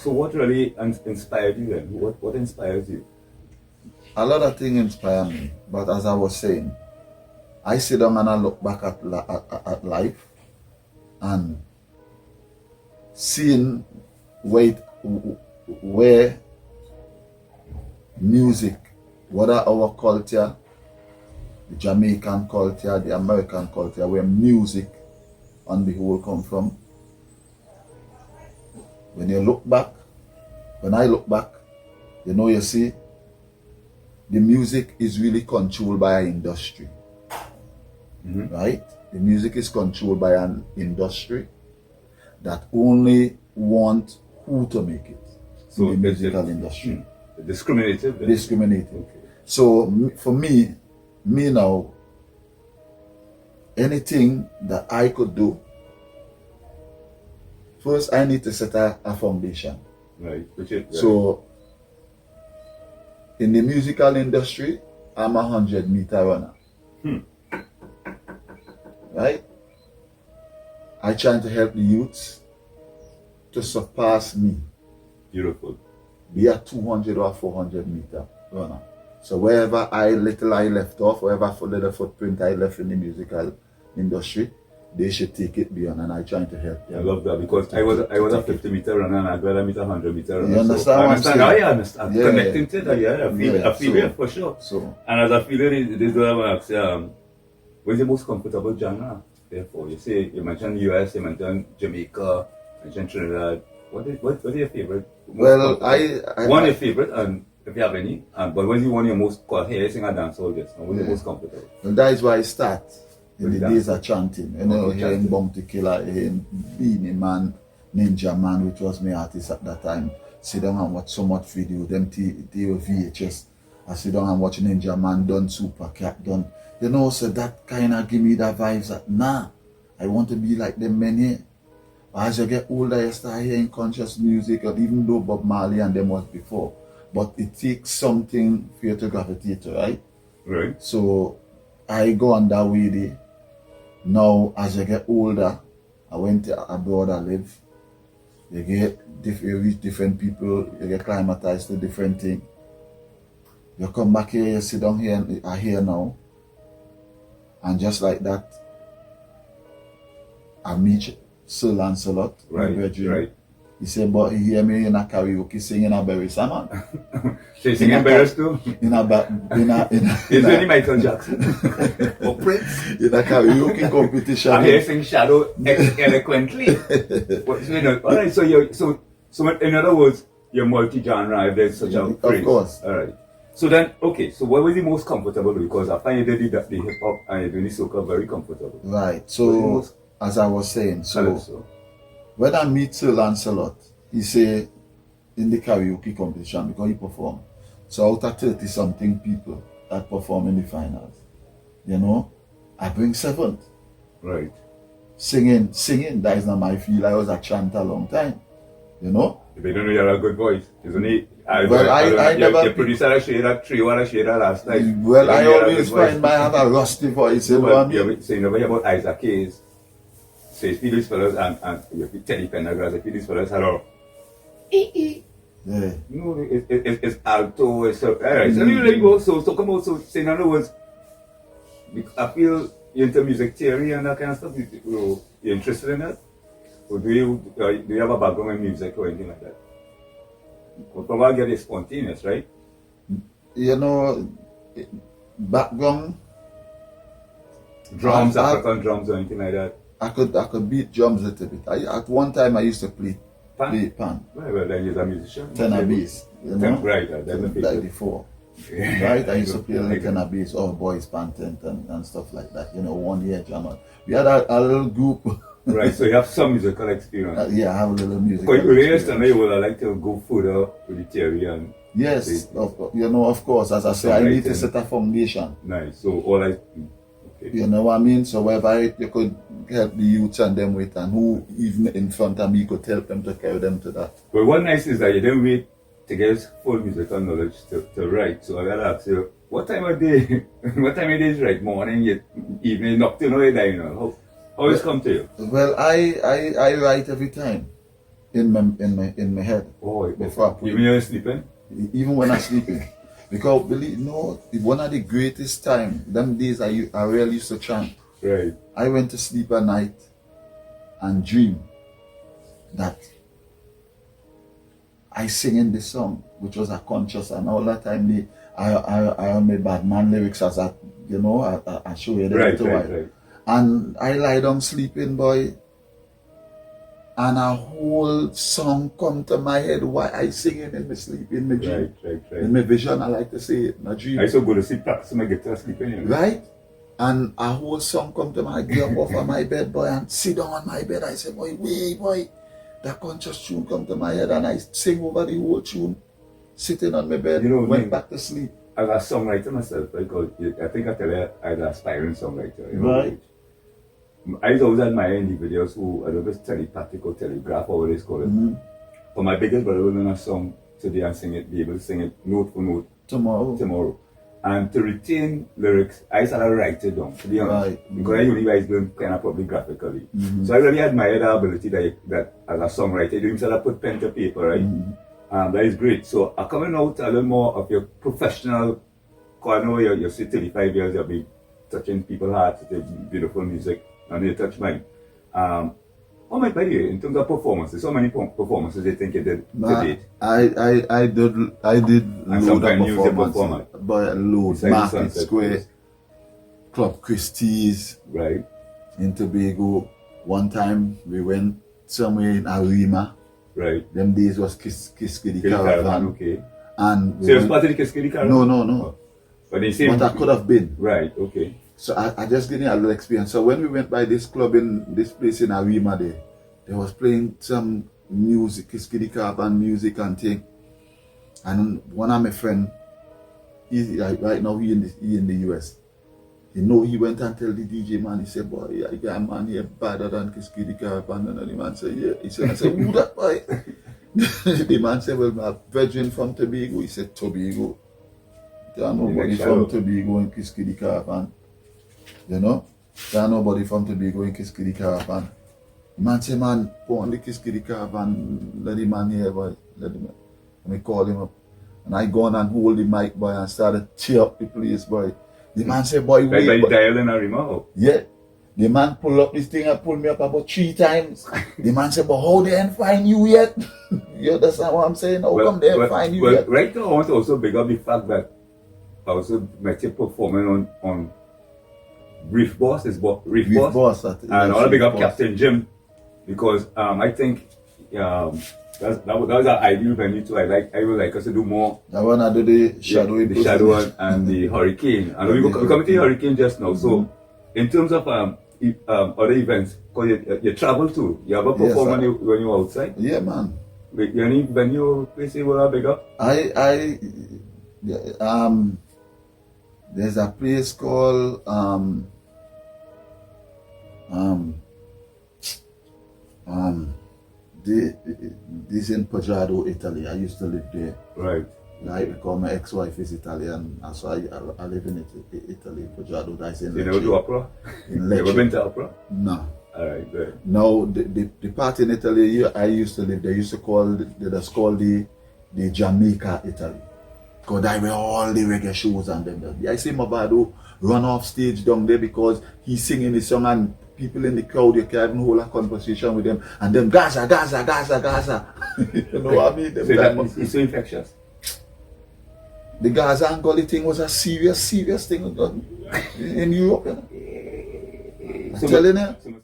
So what really inspired you then? What inspires you? A lot of things inspire me, but as I was saying, I sit down and I look back at life and seeing where music, whether our culture, the Jamaican culture, the American culture, where music on the whole come from. When you look back, when I look back, you see, the music is really controlled by an industry, right? The music is controlled by an industry that only want who to make it. So the musical industry. Discriminative. Discriminative. Okay. So for me now, anything that I could do, first I need to set a foundation. Right. So in the musical industry, I'm a 100-meter runner. Right? I try to help the youths to surpass me. Beautiful. Be a 200 or 400-meter runner. So wherever I left off, wherever little footprint I left in the musical industry, they should take it beyond, and I try to help them. I love that, because I was a 50-meter runner and I'd rather meet a 100-meter runner. You understand what I'm saying? I understand. Yeah. Connecting to that, I feel it for sure. So, and as I feel it, this is what I want to ask, what's the most comfortable genre, therefore? You mentioned US, you mentioned Jamaica, you mentioned Trinidad. What are your favorite? Well, your favorite, and if you have any, but what's the one you're most, here sing and dance all this, what's the most comfortable? And that is why I start in the days of chanting. Here in Bounty Killer, in Beanie Man, Ninja Man, which was my artist at that time. Sit down and watch so much video, them they were VHS. I sit down and watch Ninja Man done, Super Cat done. So that kind of give me that vibes that, nah, I want to be like them men here. As you get older, you start hearing conscious music, or even though Bob Marley and them was before. But it takes something for you to gravitate to, right? Right. So I go on that way there. Now, as you get older, I went to abroad, I live. You reach different people, you get climatized to different things. You come back here, you sit down here, and are here now. And just like that, I meet Sir Lancelot. Right. He said, but he hear me in a karaoke singing a Berry Salmon. So you singing Berries too? Is only Michael Jackson or Prince? In a karaoke competition. I hear sing Shadow eloquently. Alright, so in other words, you're multi-genre if there's such a phrase. Of course. Alright. So then, okay, so what was the most comfortable? Because I find you did the hip hop and you're doing the soca very comfortable. Right. So, as I was saying, when I meet Sir Lancelot, he say in the karaoke competition, because he performed. So out of 30-something people that perform in the finals, I bring 7th. Right. Singing, that is not my field. I was a chanter a long time, They don't know you have a good voice. It's only, I never... Your producer I shared that 3 or I shared that last night. Well, I always find I have a rusty voice. So you never hear about Isaac Hayes. So you feel these fellas and you Teddy Pendergrass, you feel these fellas had a yeah. It's alto, it's so alright. So you like go so come out, so in other words, I feel you're into music theory and that kind of stuff. You're interested in that? Or do you have a background in music or anything like that? Well, probably get it spontaneous, right? Background, drums, African drums or anything like that. I could beat drums a little bit. At one time I used to play pan. Well, then you're a musician. Tenor bass. Right, that's like before. Right? I used to play like tenor bass, all boys pan tent and stuff like that. 1 year drummer. We had a little group. Right, so you have some musical experience. Yeah, I have a little musical experience. Because you would like to go further with the theory and... Yes, of course. As I say, I need to set a foundation. Nice. So all I... Okay. You know what I mean? So wherever you could help the youths and them with, and who even in front of me could help them to carry them to that. But what nice is that you didn't wait to get full musical knowledge to write. So I gotta ask you, what time of day is right? Morning, evening, nocturnal, how it's come to you? Well, I write every time. in my head. Oh, before I pray. even when you're sleeping? Even when I'm sleeping. Because believe no, one of the greatest time, them days I really used to chant. Right. I went to sleep at night and dream that I singing this song, which was a conscious, and all that time I made bad man lyrics as I, you know, I show you the Right. And I lie down sleeping, boy, and a whole song come to my head while I singing in my sleep, in my dream. Right. In my vision, I like to say it, my dream. I used to go to sleep, practice my guitar, sleeping, you know. Right? And a whole song come to my, get up off of my bed, boy, and sit down on my bed. I say, boy, wait, boy. That conscious tune come to my head, and I sing over the whole tune, sitting on my bed, you know, went back to sleep. As a songwriter myself, because I think I tell you, I'm an aspiring songwriter. You know, Right. I always admire individuals who, I don't know if it's telepathic or telegraph or what it's called. But my biggest brother will learn a song today and sing it, be able to sing it note for note tomorrow. And to retain lyrics, I started to write it down, to be honest. Right. Because I usually write them kind of probably graphically. So I really admire the ability that as a songwriter, you himself have put pen to paper, right? That is great. So coming out a little more of your professional, because I know you're still 35 years, you'll be touching people's hearts with beautiful music, and you touch mine. Oh my, by the way, in terms of performances, how many performances do you think you did to date? I did And load of use your performance, but load, Market Square, Club Christie's, right, in Tobago. One time we went somewhere in Arima. Right. Them days was Kiskidi Caravan, Caravan. okay. And So you was part of the Kiskidi Caravan? No. But they say, But I could have been. right, okay. So I just getting a little experience. So when we went by this club in this place in Arima, they was playing some music, Kiskidi Caravan music and thing. And one of my friend, right now he in the US. You know, he went and tell the DJ man, he said, boy, I got a man here better than Kiskidi Caravan. And the man said, yeah. He said, I said, who that boy? The man said, well, my virgin from Tobago. He said, Tobago. There are nobody from Tobago in Kiskidi Caravan. You know? There are nobody from Tobago in Kiskidi Caravan. The man said, man, put on the Kiskidi Caravan, let the man here, boy. Let me call him up. And I go on and hold the mic, boy, and started cheer up the place, boy. The man said, boy, wait. Like dial in a remote? Yeah. The man pull up this thing and pull me up about 3 times. The man said, but how they ain't find you yet? You understand what I'm saying? How come they ain't find you yet? Right now, I want to also big up the fact that I also met you performing on Reef Boss, and I want to big up Captain Jim, because I think that was an ideal venue too. I would like us to do more. I want to do the shadow, the shadow and the hurricane. And we come to the hurricane just now. So, in terms of other events, because you travel too, you ever perform when you're outside? Yeah, man. Any venue place you want to big up? There's a place called this in Pajado, Italy. I used to live there. Right. Right, because my ex-wife is Italian, so I live in Italy, Pajado. That's in Lecce. You never do opera? In Lecce. Never been to opera? No. Alright, good. Now, the part in Italy I used to live, they used to call the Jamaica Italy. Because I wear all the reggae shows and them. I see Mavado run off stage down there because he's singing the song and people in the crowd, you can't even hold a conversation with them. And them, Gaza. You know what I mean? It's so infectious. The Gaza and Gully thing was a serious thing in Europe. You know? I'm telling you.